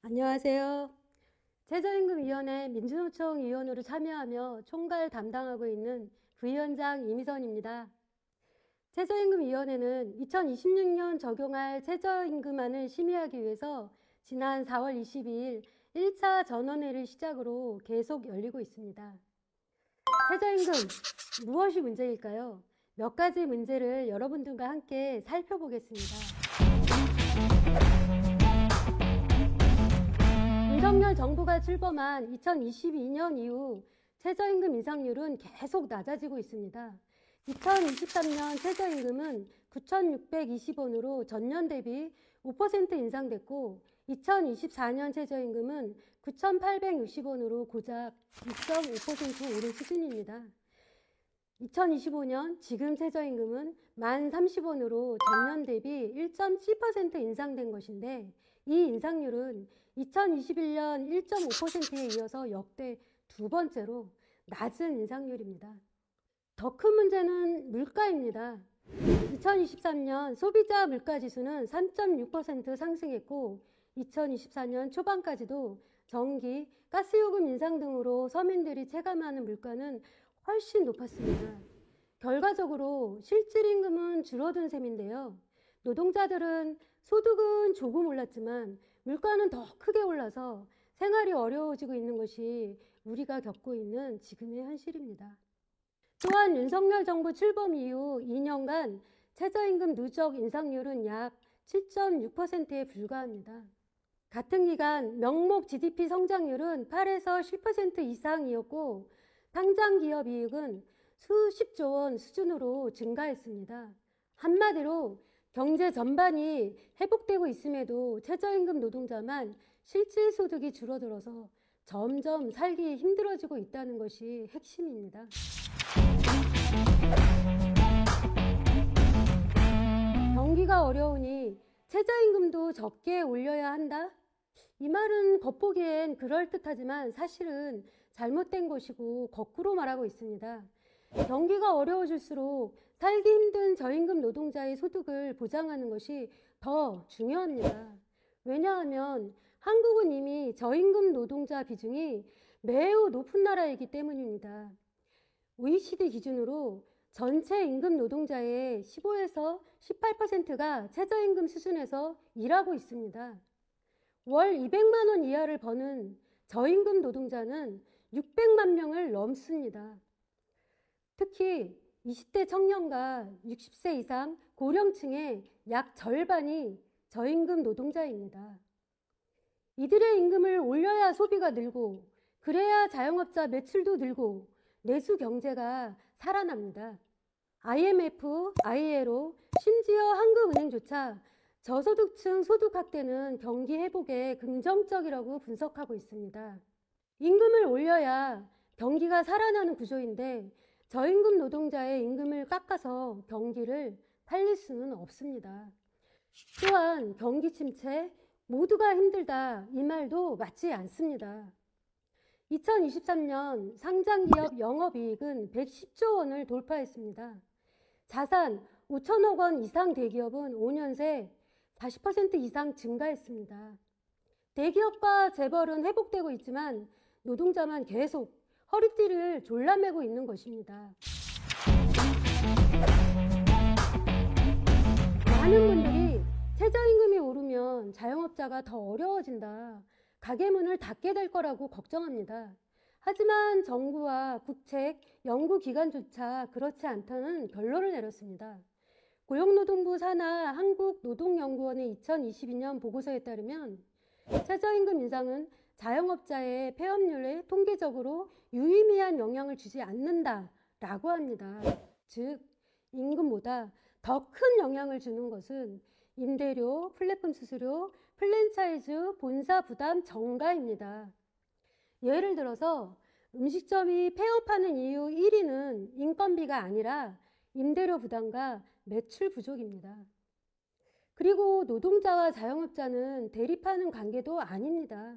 안녕하세요. 최저임금위원회 민주노총 위원으로 참여하며 총괄 담당하고 있는 부위원장 이미선입니다. 최저임금위원회는 2026년 적용할 최저임금안을 심의하기 위해서 지난 4월 22일 1차 전원회를 시작으로 계속 열리고 있습니다. 최저임금, 무엇이 문제일까요? 몇 가지 문제를 여러분들과 함께 살펴보겠습니다. 윤석열 정부가 출범한 2022년 이후 최저임금 인상률은 계속 낮아지고 있습니다. 2023년 최저임금은 9,620원으로 전년 대비 5% 인상됐고 2024년 최저임금은 9,860원으로 고작 2.5% 오른 수준입니다. 2025년 지금 최저임금은 1030원으로 전년 대비 1.7% 인상된 것인데 이 인상률은 2021년 1.5%에 이어서 역대 두 번째로 낮은 인상률입니다. 더 큰 문제는 물가입니다. 2023년 소비자 물가지수는 3.6% 상승했고 2024년 초반까지도 전기, 가스요금 인상 등으로 서민들이 체감하는 물가는 훨씬 높았습니다. 결과적으로 실질임금은 줄어든 셈인데요. 노동자들은 소득은 조금 올랐지만 물가는 더 크게 올라서 생활이 어려워지고 있는 것이 우리가 겪고 있는 지금의 현실입니다. 또한 윤석열 정부 출범 이후 2년간 최저임금 누적 인상률은 약 7.6%에 불과합니다. 같은 기간 명목 GDP 성장률은 8에서 10% 이상이었고 당장 기업 이익은 수십조 원 수준으로 증가했습니다. 한마디로 경제 전반이 회복되고 있음에도 최저임금 노동자만 실질 소득이 줄어들어서 점점 살기 힘들어지고 있다는 것이 핵심입니다. 경기가 어려우니 최저임금도 적게 올려야 한다? 이 말은 겉보기엔 그럴듯하지만 사실은 잘못된 것이고 거꾸로 말하고 있습니다. 경기가 어려워질수록 살기 힘든 저임금 노동자의 소득을 보장하는 것이 더 중요합니다. 왜냐하면 한국은 이미 저임금 노동자 비중이 매우 높은 나라이기 때문입니다. OECD 기준으로 전체 임금 노동자의 15에서 18%가 최저임금 수준에서 일하고 있습니다. 월 200만 원 이하를 버는 저임금 노동자는 600만 명을 넘습니다. 특히 20대 청년과 60세 이상 고령층의 약 절반이 저임금 노동자입니다. 이들의 임금을 올려야 소비가 늘고 그래야 자영업자 매출도 늘고 내수 경제가 살아납니다. IMF, ILO, 심지어 한국은행조차 저소득층 소득 확대는 경기 회복에 긍정적이라고 분석하고 있습니다. 임금을 올려야 경기가 살아나는 구조인데 저임금 노동자의 임금을 깎아서 경기를 살릴 수는 없습니다. 또한 경기 침체, 모두가 힘들다 이 말도 맞지 않습니다. 2023년 상장기업 영업이익은 110조 원을 돌파했습니다. 자산 5천억 원 이상 대기업은 5년 새 40% 이상 증가했습니다. 대기업과 재벌은 회복되고 있지만 노동자만 계속 허리띠를 졸라매고 있는 것입니다. 많은 분들이 최저임금이 오르면 자영업자가 더 어려워진다, 가게 문을 닫게 될 거라고 걱정합니다. 하지만 정부와 국책, 연구기관조차 그렇지 않다는 결론을 내렸습니다. 고용노동부 산하 한국노동연구원의 2022년 보고서에 따르면 최저임금 인상은 자영업자의 폐업률에 통계적으로 유의미한 영향을 주지 않는다라고 합니다. 즉, 임금보다 더 큰 영향을 주는 것은 임대료, 플랫폼 수수료, 프랜차이즈, 본사 부담 증가입니다. 예를 들어서 음식점이 폐업하는 이유 1위는 인건비가 아니라 임대료 부담과 매출 부족입니다. 그리고 노동자와 자영업자는 대립하는 관계도 아닙니다.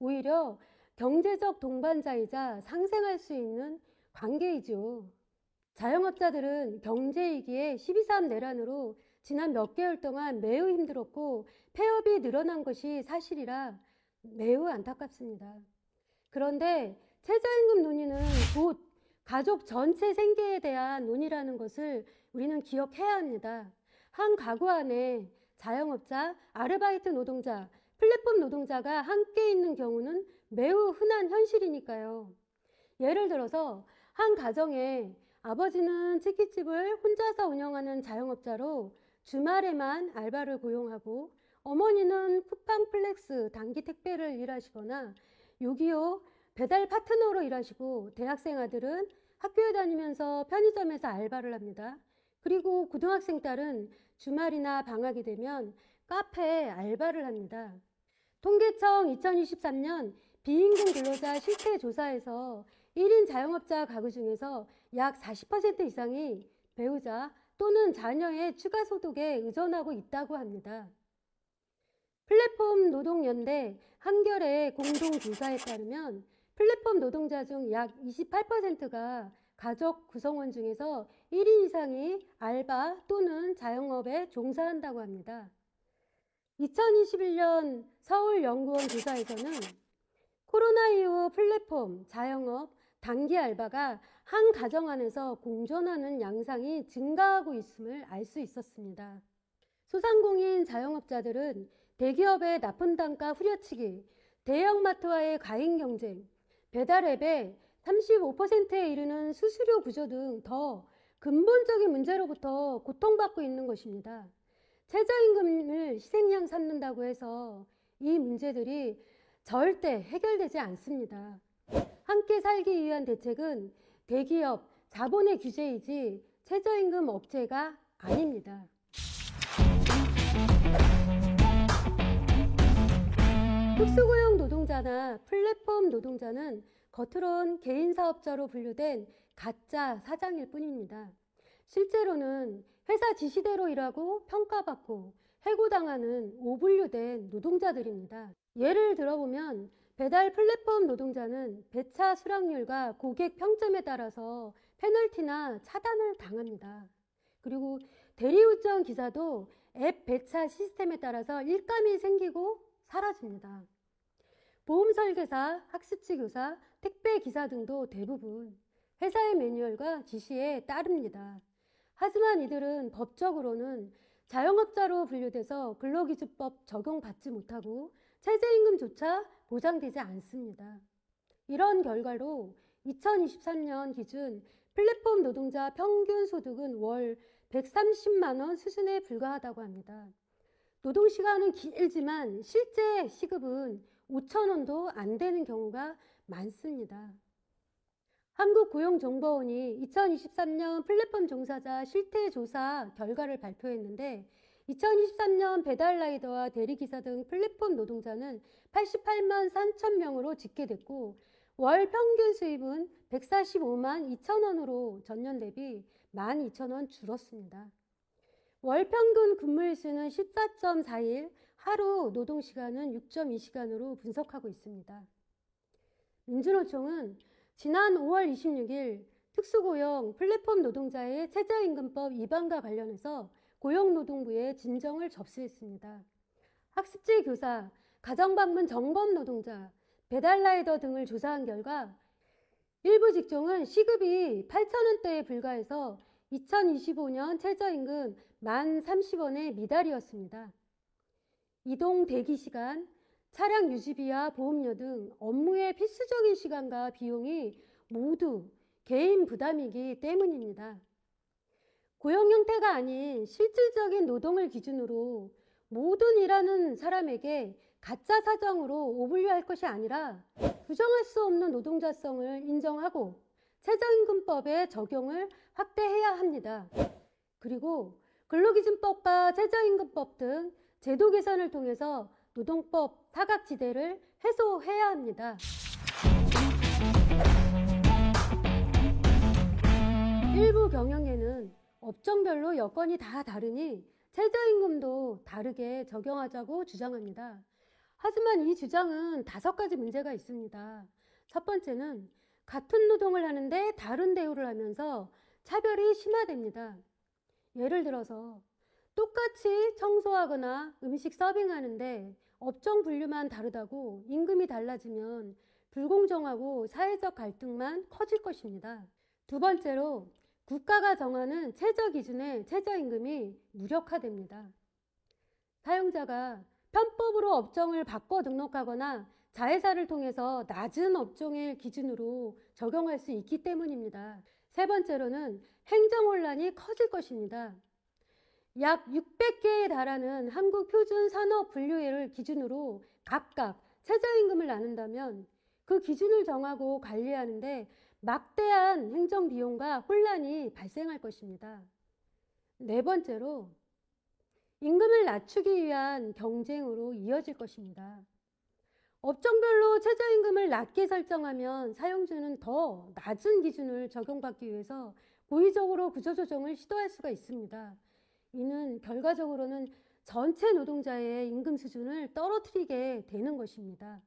오히려 경제적 동반자이자 상생할 수 있는 관계이죠. 자영업자들은 경제위기에 12.3 내란으로 지난 몇 개월 동안 매우 힘들었고 폐업이 늘어난 것이 사실이라 매우 안타깝습니다. 그런데 최저임금 논의는 곧 가족 전체 생계에 대한 논의라는 것을 우리는 기억해야 합니다. 한 가구 안에 자영업자, 아르바이트 노동자, 플랫폼 노동자가 함께 있는 경우는 매우 흔한 현실이니까요. 예를 들어서 한 가정에 아버지는 치킨집을 혼자서 운영하는 자영업자로 주말에만 알바를 고용하고 어머니는 쿠팡 플렉스 단기 택배를 일하시거나 625 배달 파트너로 일하시고 대학생 아들은 학교에 다니면서 편의점에서 알바를 합니다. 그리고 고등학생 딸은 주말이나 방학이 되면 카페에 알바를 합니다. 통계청 2023년 비임금 근로자 실태조사에서 1인 자영업자 가구 중에서 약 40% 이상이 배우자 또는 자녀의 추가 소득에 의존하고 있다고 합니다. 플랫폼 노동연대 한겨레 공동조사에 따르면 플랫폼 노동자 중 약 28%가 가족 구성원 중에서 1인 이상이 알바 또는 자영업에 종사한다고 합니다. 2021년 서울연구원 조사에서는 코로나 이후 플랫폼, 자영업, 단기 알바가 한 가정 안에서 공존하는 양상이 증가하고 있음을 알 수 있었습니다. 소상공인 자영업자들은 대기업의 납품 단가 후려치기, 대형마트와의 과잉 경쟁, 배달앱의 35%에 이르는 수수료 구조 등 더 근본적인 문제로부터 고통받고 있는 것입니다. 최저임금을 희생양 삼는다고 해서 이 문제들이 절대 해결되지 않습니다. 함께 살기 위한 대책은 대기업, 자본의 규제이지 최저임금 억제가 아닙니다. 특수고용 노동자나 플랫폼 노동자는 겉으론 개인사업자로 분류된 가짜 사장일 뿐입니다. 실제로는 회사 지시대로 일하고 평가받고 해고당하는 오분류된 노동자들입니다. 예를 들어보면 배달 플랫폼 노동자는 배차 수락률과 고객 평점에 따라서 페널티나 차단을 당합니다. 그리고 대리운전 기사도 앱 배차 시스템에 따라서 일감이 생기고 사라집니다. 보험 설계사, 학습지 교사, 택배 기사 등도 대부분 회사의 매뉴얼과 지시에 따릅니다. 하지만 이들은 법적으로는 자영업자로 분류돼서 근로기준법 적용받지 못하고 최저임금조차 보장되지 않습니다. 이런 결과로 2023년 기준 플랫폼 노동자 평균 소득은 월 130만 원 수준에 불과하다고 합니다. 노동시간은 길지만 실제 시급은 5천 원도 안 되는 경우가 많습니다. 한국고용정보원이 2023년 플랫폼 종사자 실태조사 결과를 발표했는데 2023년 배달라이더와 대리기사 등 플랫폼 노동자는 88만 3천 명으로 집계됐고 월 평균 수입은 145만 2천 원으로 전년 대비 12,000원 줄었습니다. 월 평균 근무일수는 14.4일, 하루 노동시간은 6.2시간으로 분석하고 있습니다. 민주노총은 지난 5월 26일 특수고용 플랫폼 노동자의 최저임금법 위반과 관련해서 고용노동부에 진정을 접수했습니다. 학습지 교사, 가정방문 점검 노동자, 배달라이더 등을 조사한 결과 일부 직종은 시급이 8,000원대에 불과해서 2025년 최저임금 1030원에 미달이었습니다. 이동 대기 시간, 차량 유지비와 보험료 등 업무의 필수적인 시간과 비용이 모두 개인 부담이기 때문입니다. 고용 형태가 아닌 실질적인 노동을 기준으로 모든 일하는 사람에게 가짜 사정으로 오분류할 것이 아니라 부정할 수 없는 노동자성을 인정하고 최저임금법의 적용을 확대해야 합니다. 그리고 근로기준법과 최저임금법 등 제도 개선을 통해서 노동법 사각지대를 해소해야 합니다. 일부 경영에는 업종별로 여건이 다 다르니 최저임금도 다르게 적용하자고 주장합니다. 하지만 이 주장은 5가지 문제가 있습니다. 첫 번째는 같은 노동을 하는데 다른 대우를 하면서 차별이 심화됩니다. 예를 들어서 똑같이 청소하거나 음식 서빙하는데 업종 분류만 다르다고 임금이 달라지면 불공정하고 사회적 갈등만 커질 것입니다. 두 번째로 국가가 정하는 최저 기준의 최저임금이 무력화됩니다. 사용자가 편법으로 업종을 바꿔 등록하거나 자회사를 통해서 낮은 업종일 기준으로 적용할 수 있기 때문입니다. 세 번째로는 행정혼란이 커질 것입니다. 약 600개에 달하는 한국표준산업분류회를 기준으로 각각 최저임금을 나눈다면 그 기준을 정하고 관리하는데 막대한 행정비용과 혼란이 발생할 것입니다. 네 번째로 임금을 낮추기 위한 경쟁으로 이어질 것입니다. 업종별로 최저임금을 낮게 설정하면 사용주는 더 낮은 기준을 적용받기 위해서 고의적으로 구조조정을 시도할 수가 있습니다. 이는 결과적으로는 전체 노동자의 임금 수준을 떨어뜨리게 되는 것입니다.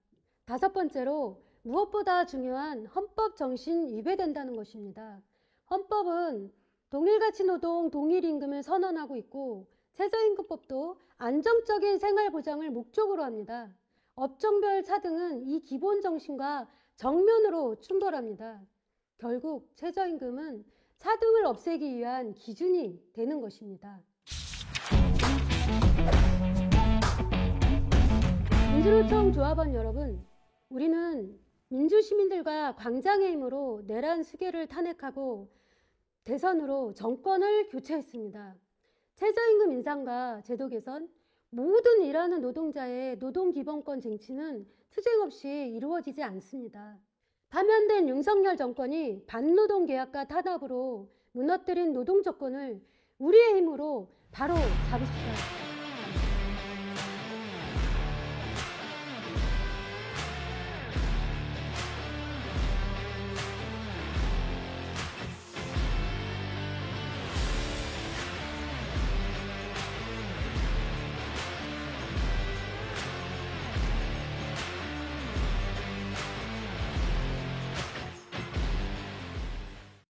다섯 번째로 무엇보다 중요한 헌법 정신 위배된다는 것입니다. 헌법은 동일가치 노동, 동일임금을 선언하고 있고 최저임금법도 안정적인 생활보장을 목적으로 합니다. 업종별 차등은 이 기본 정신과 정면으로 충돌합니다. 결국 최저임금은 차등을 없애기 위한 기준이 되는 것입니다. 민주노총 조합원 여러분, 우리는 민주시민들과 광장의 힘으로 내란 수계를 탄핵하고 대선으로 정권을 교체했습니다. 최저임금 인상과 제도 개선, 모든 일하는 노동자의 노동기본권 쟁취는 투쟁 없이 이루어지지 않습니다. 파면된 윤석열 정권이 반노동 계약과 탄압으로 무너뜨린 노동 조건을 우리의 힘으로 바로 잡읍시다.